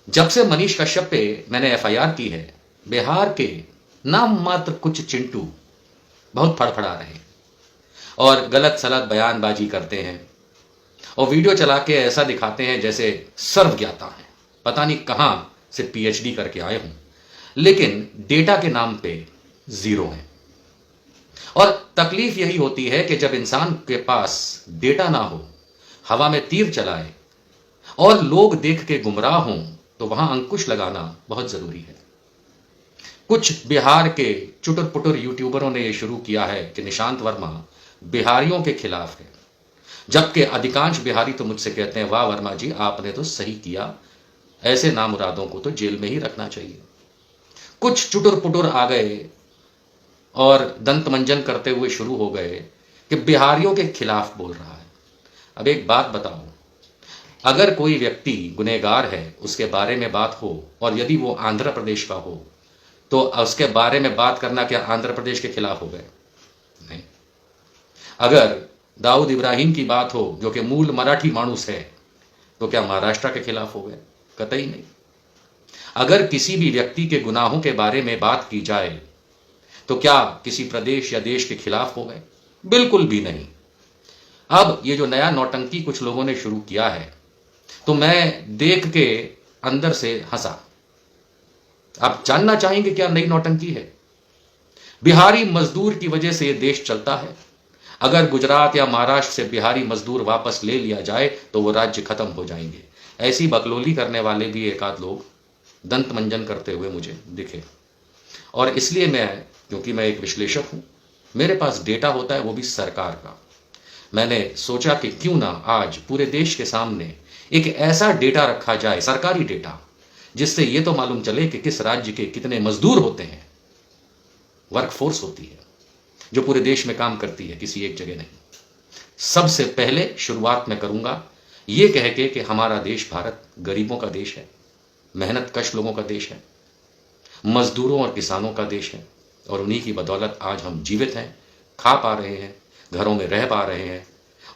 जब से मनीष कश्यप पे मैंने एफआईआर की है, बिहार के नाम मात्र कुछ चिंटू बहुत फड़फड़ा रहे और गलत सलत बयानबाजी करते हैं और वीडियो चला के ऐसा दिखाते हैं जैसे सर्वज्ञाता हैं, पता नहीं कहां से पीएचडी करके आए हूं, लेकिन डेटा के नाम पे जीरो हैं। और तकलीफ यही होती है कि जब इंसान के पास डेटा ना हो, हवा में तीर चलाए और लोग देख के गुमराह हों, तो वहां अंकुश लगाना बहुत जरूरी है। कुछ बिहार के चुटुर पुटुर यूट्यूबरों ने यह शुरू किया है कि निशांत वर्मा बिहारियों के खिलाफ है, जबकि अधिकांश बिहारी तो मुझसे कहते हैं वाह वर्मा जी आपने तो सही किया, ऐसे नामुरादों को तो जेल में ही रखना चाहिए। कुछ चुटुर पुटुर आ गए और दंत मंजन करते हुए शुरू हो गए कि बिहारियों के खिलाफ बोल रहा है। अब एक बात बताओ, अगर कोई व्यक्ति गुनहगार है उसके बारे में बात हो और यदि वो आंध्र प्रदेश का हो तो उसके बारे में बात करना क्या आंध्र प्रदेश के खिलाफ हो गए? नहीं। अगर दाऊद इब्राहिम की बात हो जो कि मूल मराठी मानुस है तो क्या महाराष्ट्र के खिलाफ हो गए? कतई नहीं। अगर किसी भी व्यक्ति के गुनाहों के बारे में बात की जाए तो क्या किसी प्रदेश या देश के खिलाफ हो गए? बिल्कुल भी नहीं। अब ये जो नया नौटंकी कुछ लोगों ने शुरू किया है तो मैं देख के अंदर से हंसा। आप जानना चाहेंगे क्या नई नौटंकी है? बिहारी मजदूर की वजह से यह देश चलता है। अगर गुजरात या महाराष्ट्र से बिहारी मजदूर वापस ले लिया जाए तो वो राज्य खत्म हो जाएंगे। ऐसी बकलोली करने वाले भी एक आध लोग दंत मंजन करते हुए मुझे दिखे और इसलिए क्योंकि मैं एक विश्लेषक हूं, मेरे पास डेटा होता है, वो भी सरकार का। मैंने सोचा कि क्यों ना आज पूरे देश के सामने एक ऐसा डेटा रखा जाए, सरकारी डेटा, जिससे यह तो मालूम चले कि किस राज्य के कितने मजदूर होते हैं, वर्कफोर्स होती है जो पूरे देश में काम करती है, किसी एक जगह नहीं। सबसे पहले शुरुआत मैं करूंगा ये कह के कि हमारा देश भारत गरीबों का देश है, मेहनत कश लोगों का देश है, मजदूरों और किसानों का देश है और उन्हीं की बदौलत आज हम जीवित हैं, खा पा रहे हैं, घरों में रह पा रहे हैं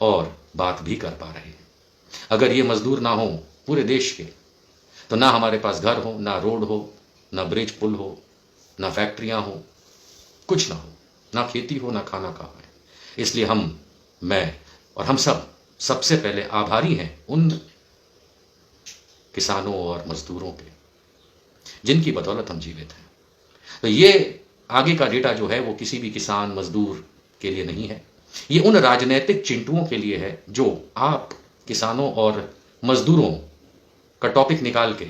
और बात भी कर पा रहे हैं। अगर ये मजदूर ना हो पूरे देश के तो ना हमारे पास घर हो, ना रोड हो, ना ब्रिज पुल हो, ना फैक्ट्रियां हो, कुछ ना हो, ना खेती हो, ना खाना का हो। इसलिए मैं और हम सबसे पहले आभारी हैं उन किसानों और मजदूरों के जिनकी बदौलत हम जीवित हैं। तो ये आगे का डेटा जो है वो किसी भी किसान मजदूर के लिए नहीं है, ये उन राजनीतिक चिंटुओं के लिए है जो आप किसानों और मजदूरों का टॉपिक निकाल के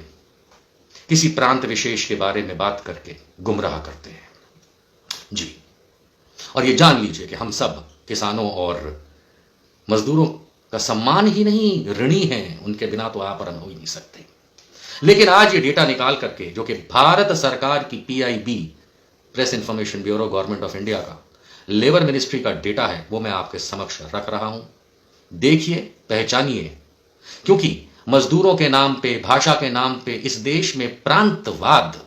किसी प्रांत विशेष के बारे में बात करके गुमराह करते हैं जी। और ये जान लीजिए कि हम सब किसानों और मजदूरों का सम्मान ही नहीं ऋणी हैं, उनके बिना तो आप रन हो ही नहीं सकते। लेकिन आज ये डेटा निकाल करके जो कि भारत सरकार की PIB, press information bureau, government of India का लेबर मिनिस्ट्री का डेटा है, वो मैं आपके समक्ष रख रहा हूं। देखिए, पहचानिए, क्योंकि मजदूरों के नाम पे, भाषा के नाम पे इस देश में प्रांतवाद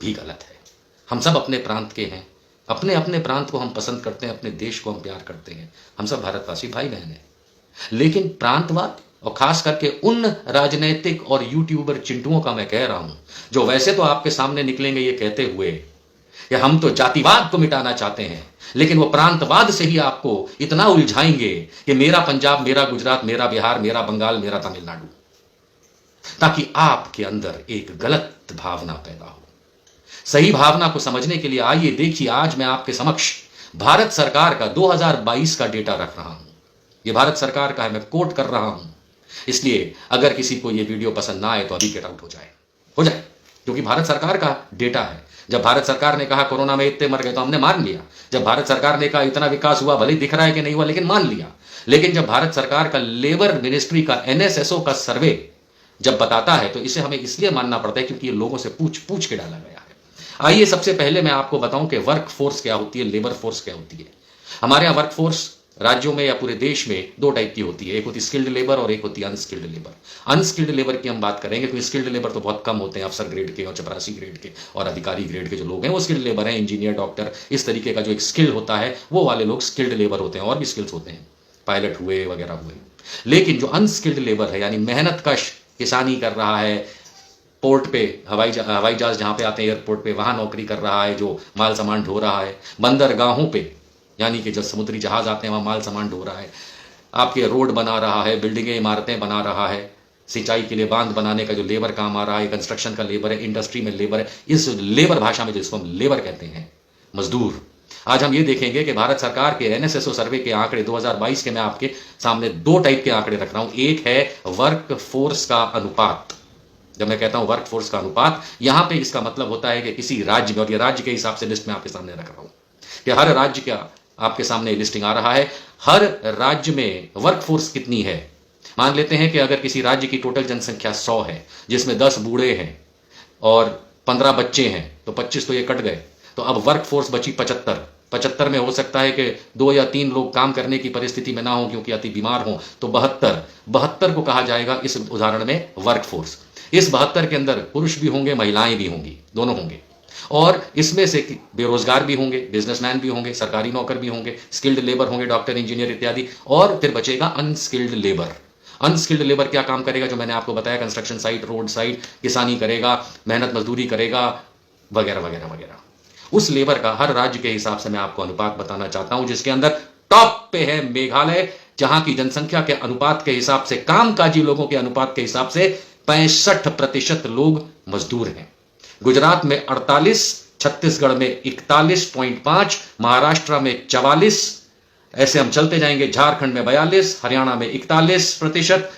भी गलत है। हम सब अपने प्रांत के हैं, अपने अपने प्रांत को हम पसंद करते हैं, अपने देश को हम प्यार करते हैं, हम सब भारतवासी भाई बहन हैं। लेकिन प्रांतवाद, और खास करके उन राजनीतिक और यूट्यूबर चिंटुओं का मैं कह रहा हूं जो वैसे तो आपके सामने निकलेंगे ये कहते हुए कि हम तो जातिवाद को मिटाना चाहते हैं, लेकिन वो प्रांतवाद से ही आपको इतना उलझाएंगे कि मेरा पंजाब, मेरा गुजरात, मेरा बिहार, मेरा बंगाल, मेरा तमिलनाडु, ताकि आपके अंदर एक गलत भावना पैदा हो। सही भावना को समझने के लिए आइए देखिए, आज मैं आपके समक्ष भारत सरकार का 2022 का डेटा रख रहा हूं। यह भारत सरकार का है, मैं कोट कर रहा हूं, इसलिए अगर किसी को यह वीडियो पसंद ना आए तो अभी गेट आउट हो जाए, क्योंकि भारत सरकार का डेटा है। जब भारत सरकार ने कहा कोरोना में इतने मर गए तो हमने मान लिया। जब भारत सरकार ने कहा इतना विकास हुआ, भले दिख रहा है कि नहीं हुआ, लेकिन मान लिया। लेकिन जब भारत सरकार का लेबर मिनिस्ट्री का एनएसएसओ का सर्वे जब बताता है तो इसे हमें इसलिए मानना पड़ता है क्योंकि ये लोगों से पूछ पूछ के डाला गया है। आइए सबसे पहले मैं आपको बताऊं कि वर्क फोर्स क्या होती है, लेबर फोर्स क्या होती है। हमारे यहाँ वर्क फोर्स राज्यों में या पूरे देश में दो टाइप की होती है, एक होती स्किल्ड लेबर और एक होती है अनस्किल्ड लेबर। अनस्किल्ड लेबर की हम बात करेंगे तो स्किल्ड लेबर तो बहुत कम होते हैं, अफसर ग्रेड के और चपरासी ग्रेड के और अधिकारी ग्रेड के जो लोग हैं वो स्किल्ड लेबर हैं, इंजीनियर, डॉक्टर, इस तरीके का जो एक स्किल होता है वो वाले लोग स्किल्ड लेबर होते हैं। और भी स्किल्स होते हैं, पायलट हुए वगैरह हुए। लेकिन जो अनस्किल्ड लेबर है यानी मेहनत कश किसानी कर रहा है, पोर्ट पे हवाई जहाज जहां पे आते हैं एयरपोर्ट पे, वहां नौकरी कर रहा है जो माल सामान ढो रहा है। बंदरगाहों पे यानी कि जब समुद्री जहाज आते हैं वहां माल सामान ढो रहा है। आपके रोड बना रहा है, बिल्डिंगें इमारतें बना रहा है, सिंचाई के लिए बांध बनाने का जो लेबर काम आ रहा है, कंस्ट्रक्शन का लेबर है, इंडस्ट्री में लेबर है। इस लेबर भाषा में जिसको हम लेबर कहते हैं, मजदूर। आज हम ये देखेंगे कि भारत सरकार के एनएसएसओ सर्वे के आंकड़े 2022 के मैं आपके सामने दो टाइप के आंकड़े रख रहा हूं। एक है वर्क फोर्स का अनुपात। जब मैं कहता हूं वर्क फोर्स का अनुपात, यहां पे इसका मतलब होता है कि किसी राज्य में, और ये राज्य के हिसाब से लिस्ट में आपके सामने रख रहा हूं कि हर राज्य का आपके सामने लिस्टिंग आ रहा है। हर राज्य में वर्क फोर्स कितनी है। मान लेते हैं कि अगर किसी राज्य की टोटल जनसंख्या 100 है, जिसमें 10 बूढ़े हैं और 15 बच्चे हैं, तो 25 तो ये कट गए, तो अब वर्क फोर्स बची 75 में हो सकता है कि 2 या 3 लोग काम करने की परिस्थिति में ना हो क्योंकि अति बीमार हो, तो 72 को कहा जाएगा इस उदाहरण में वर्क फोर्स। इस 72 के अंदर पुरुष भी होंगे, महिलाएं भी होंगी, दोनों होंगे, और इसमें से बेरोजगार भी होंगे, बिजनेसमैन भी होंगे, सरकारी नौकर भी होंगे, स्किल्ड लेबर होंगे, डॉक्टर, इंजीनियर इत्यादि, और फिर बचेगा अनस्किल्ड लेबर। अनस्किल्ड लेबर क्या काम करेगा, जो मैंने आपको बताया, कंस्ट्रक्शन साइट, रोड साइट, किसानी करेगा, मेहनत मजदूरी करेगा, वगैरह वगैरह वगैरह। उस लेबर का हर राज्य के हिसाब से मैं आपको अनुपात बताना चाहता हूं, जिसके अंदर टॉप पे है मेघालय, जहां की जनसंख्या के अनुपात के हिसाब से, कामकाजी लोगों के अनुपात के हिसाब से 65% लोग मजदूर हैं। गुजरात में 48, छत्तीसगढ़ में 41.5, महाराष्ट्र में 44, ऐसे हम चलते जाएंगे, झारखंड में 42, हरियाणा में 41%,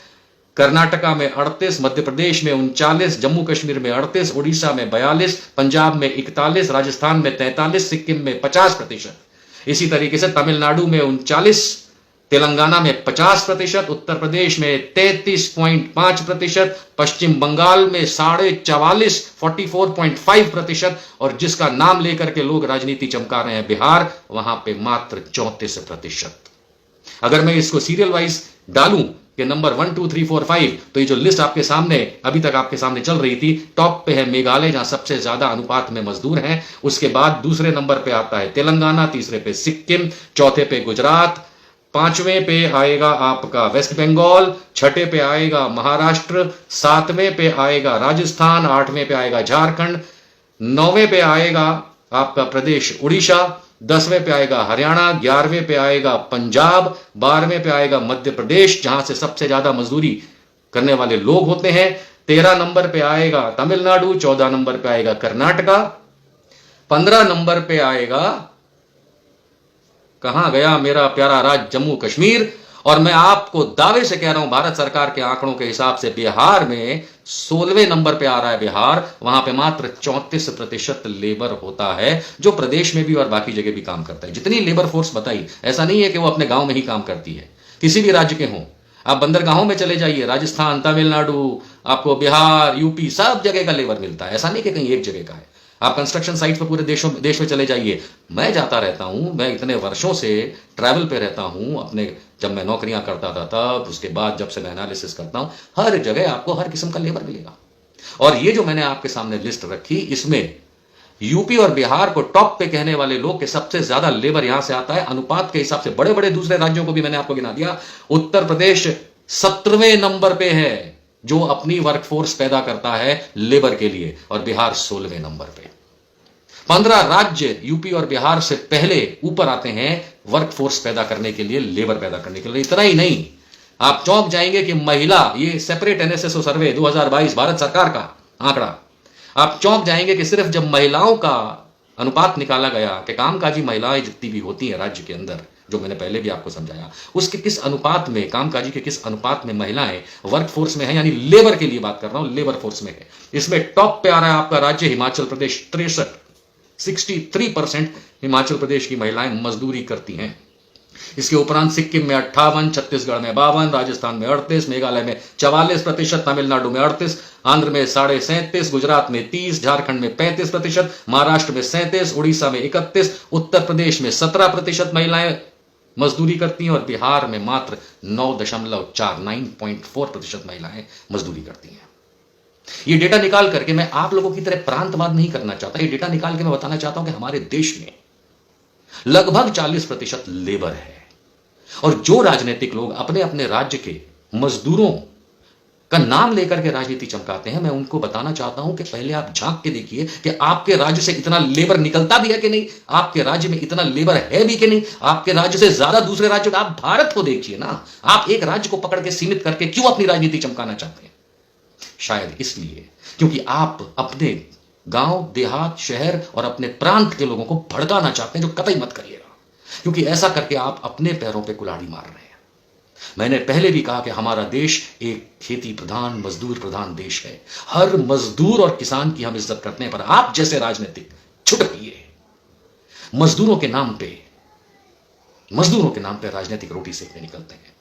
कर्नाटका में 38, मध्य प्रदेश में 39, जम्मू कश्मीर में 38, उड़ीसा में 42, पंजाब में 41, राजस्थान में 43, सिक्किम में 50%। इसी तरीके से तमिलनाडु में 39, तेलंगाना में 50%, उत्तर प्रदेश में 33.5%, पश्चिम बंगाल में 44.5%, 44.5%, और जिसका नाम लेकर के लोग राजनीति चमका रहे हैं, बिहार, वहां पे मात्र 34%। अगर मैं इसको सीरियल वाइज डालूं कि नंबर 1, 2, 3, 4, 5, तो ये जो लिस्ट आपके सामने अभी तक आपके सामने चल रही थी, टॉप पे है मेघालय, जहां सबसे ज्यादा अनुपात में मजदूर हैं। उसके बाद दूसरे नंबर पे आता है तेलंगाना, तीसरे पे सिक्किम, चौथे पे गुजरात, पांचवें पे आएगा आपका वेस्ट बंगाल, छठे पे आएगा महाराष्ट्र, सातवें पे आएगा राजस्थान, आठवें पे आएगा झारखंड, नौवें पे आएगा आपका प्रदेश उड़ीसा, 10वें पे आएगा हरियाणा, 11वें पे आएगा पंजाब, 12वें पे आएगा मध्य प्रदेश, जहां से सबसे ज्यादा मजदूरी करने वाले लोग होते हैं, 13 नंबर पे आएगा तमिलनाडु, 14 नंबर पे आएगा कर्नाटका, 15 नंबर पे आएगा, कहां गया मेरा प्यारा राज्य जम्मू कश्मीर, और मैं आपको दावे से कह रहा हूं, भारत सरकार के आंकड़ों के हिसाब से बिहार में 16वें नंबर पे आ रहा है बिहार। वहां पे मात्र 34% लेबर होता है, जो प्रदेश में भी और बाकी जगह भी काम करता है। जितनी लेबर फोर्स बताई, ऐसा नहीं है कि वो अपने गांव में ही काम करती है, किसी भी राज्य के हों। आप बंदरगाहों में चले जाइए, राजस्थान, तमिलनाडु, आपको बिहार, यूपी, सब जगह का लेबर मिलता है, ऐसा नहीं कि कहीं एक जगह का है। आप कंस्ट्रक्शन साइट पर पूरे देश में चले जाइए, मैं जाता रहता हूं, मैं इतने वर्षों से ट्रैवल पे रहता हूं, अपने जब मैं नौकरियां करता था तब, उसके बाद जब से मैं एनालिसिस करता हूं, हर जगह आपको हर किस्म का लेबर मिलेगा। और ये जो मैंने आपके सामने लिस्ट रखी, इसमें यूपी और बिहार को टॉप पे कहने वाले लोग के सबसे ज्यादा लेबर यहां से आता है। अनुपात के हिसाब से बड़े बड़े दूसरे राज्यों को भी मैंने आपको गिना दिया। उत्तर प्रदेश 17वें नंबर पे है, जो अपनी वर्कफोर्स पैदा करता है लेबर के लिए, और बिहार 16वें नंबर पे। 15 राज्य यूपी और बिहार से पहले ऊपर आते हैं वर्कफोर्स पैदा करने के लिए, लेबर पैदा करने के लिए। इतना ही नहीं, आप चौंक जाएंगे कि महिला, ये सेपरेट एनएसएसओ सर्वे 2022 भारत सरकार का आंकड़ा, आप चौंक जाएंगे कि सिर्फ जब महिलाओं का अनुपात निकाला गया कि कामकाजी महिलाएं जितनी भी होती हैं राज्य के अंदर, जो मैंने पहले भी आपको समझाया, उसके किस अनुपात में, कामकाजी के किस अनुपात में महिलाएं वर्कफोर्स में है, यानी लेबर के लिए बात कर रहा हूं, लेबर फोर्स में है। इसमें टॉप पे आ रहा है आपका राज्य हिमाचल प्रदेश, 63% हिमाचल प्रदेश की महिलाएं मजदूरी करती हैं। इसके उपरांत सिक्किम में 58, छत्तीसगढ़ में 52, राजस्थान में 38, मेघालय में 44%, तमिलनाडु में 38, आंध्र में 37.5%, गुजरात में 30%, झारखंड में 35%, महाराष्ट्र में 37%, उड़ीसा में 31%, उत्तर प्रदेश में 17% महिलाएं मजदूरी करती हैं, और बिहार में मात्र 9.4% महिलाएं मजदूरी करती हैं। ये डेटा निकाल करके मैं आप लोगों की तरह प्रांतवाद नहीं करना चाहता, ये डेटा निकाल के मैं बताना चाहता हूं कि हमारे देश में लगभग 40% लेबर है, और जो राजनीतिक लोग अपने अपने राज्य के मजदूरों का नाम लेकर के राजनीति चमकाते हैं, मैं उनको बताना चाहता हूं कि पहले आप झांक के देखिए कि आपके राज्य से इतना लेबर निकलता भी है कि नहीं, आपके राज्य में इतना लेबर है भी कि नहीं, आपके राज्य से ज्यादा दूसरे राज्यों में। आप भारत को देखिए ना, आप एक राज्य को पकड़ के सीमित करके क्यों अपनी राजनीति चमकाना चाहते हैं? शायद इसलिए क्योंकि आप अपने गांव, देहात, शहर और अपने प्रांत के लोगों को भड़काना चाहते हैं, जो कतई मत करिएगा, क्योंकि ऐसा करके आप अपने पैरों पे कुल्हाड़ी मार रहे हैं। मैंने पहले भी कहा कि हमारा देश एक खेती प्रधान, मजदूर प्रधान देश है। हर मजदूर और किसान की हम इज्जत करते हैं, पर आप जैसे राजनीतिक छुटकिए मजदूरों के नाम पे राजनीतिक रोटी सेकने निकलते हैं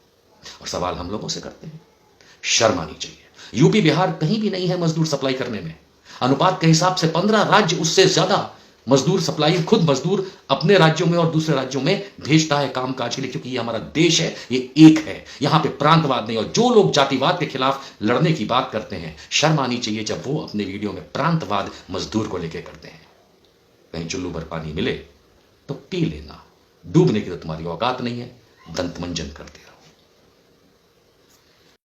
और सवाल हम लोगों से करते हैं। शर्म आनी चाहिए। यूपी बिहार कहीं भी नहीं है मजदूर सप्लाई करने में। अनुपात के हिसाब से 15 राज्य उससे ज्यादा मजदूर सप्लाई खुद मजदूर अपने राज्यों में और दूसरे राज्यों में भेजता है कामकाज के लिए, क्योंकि ये हमारा देश है, ये एक है, यहां पे प्रांतवाद नहीं। और जो लोग जातिवाद के खिलाफ लड़ने की बात करते हैं, शर्म आनी चाहिए जब वो अपने वीडियो में प्रांतवाद मजदूर को लेकर करते हैं। कहीं चुल्लू भर पानी मिले तो पी लेना, डूबने की तो तुम्हारी औकात नहीं है। दंतमंजन करते रहो।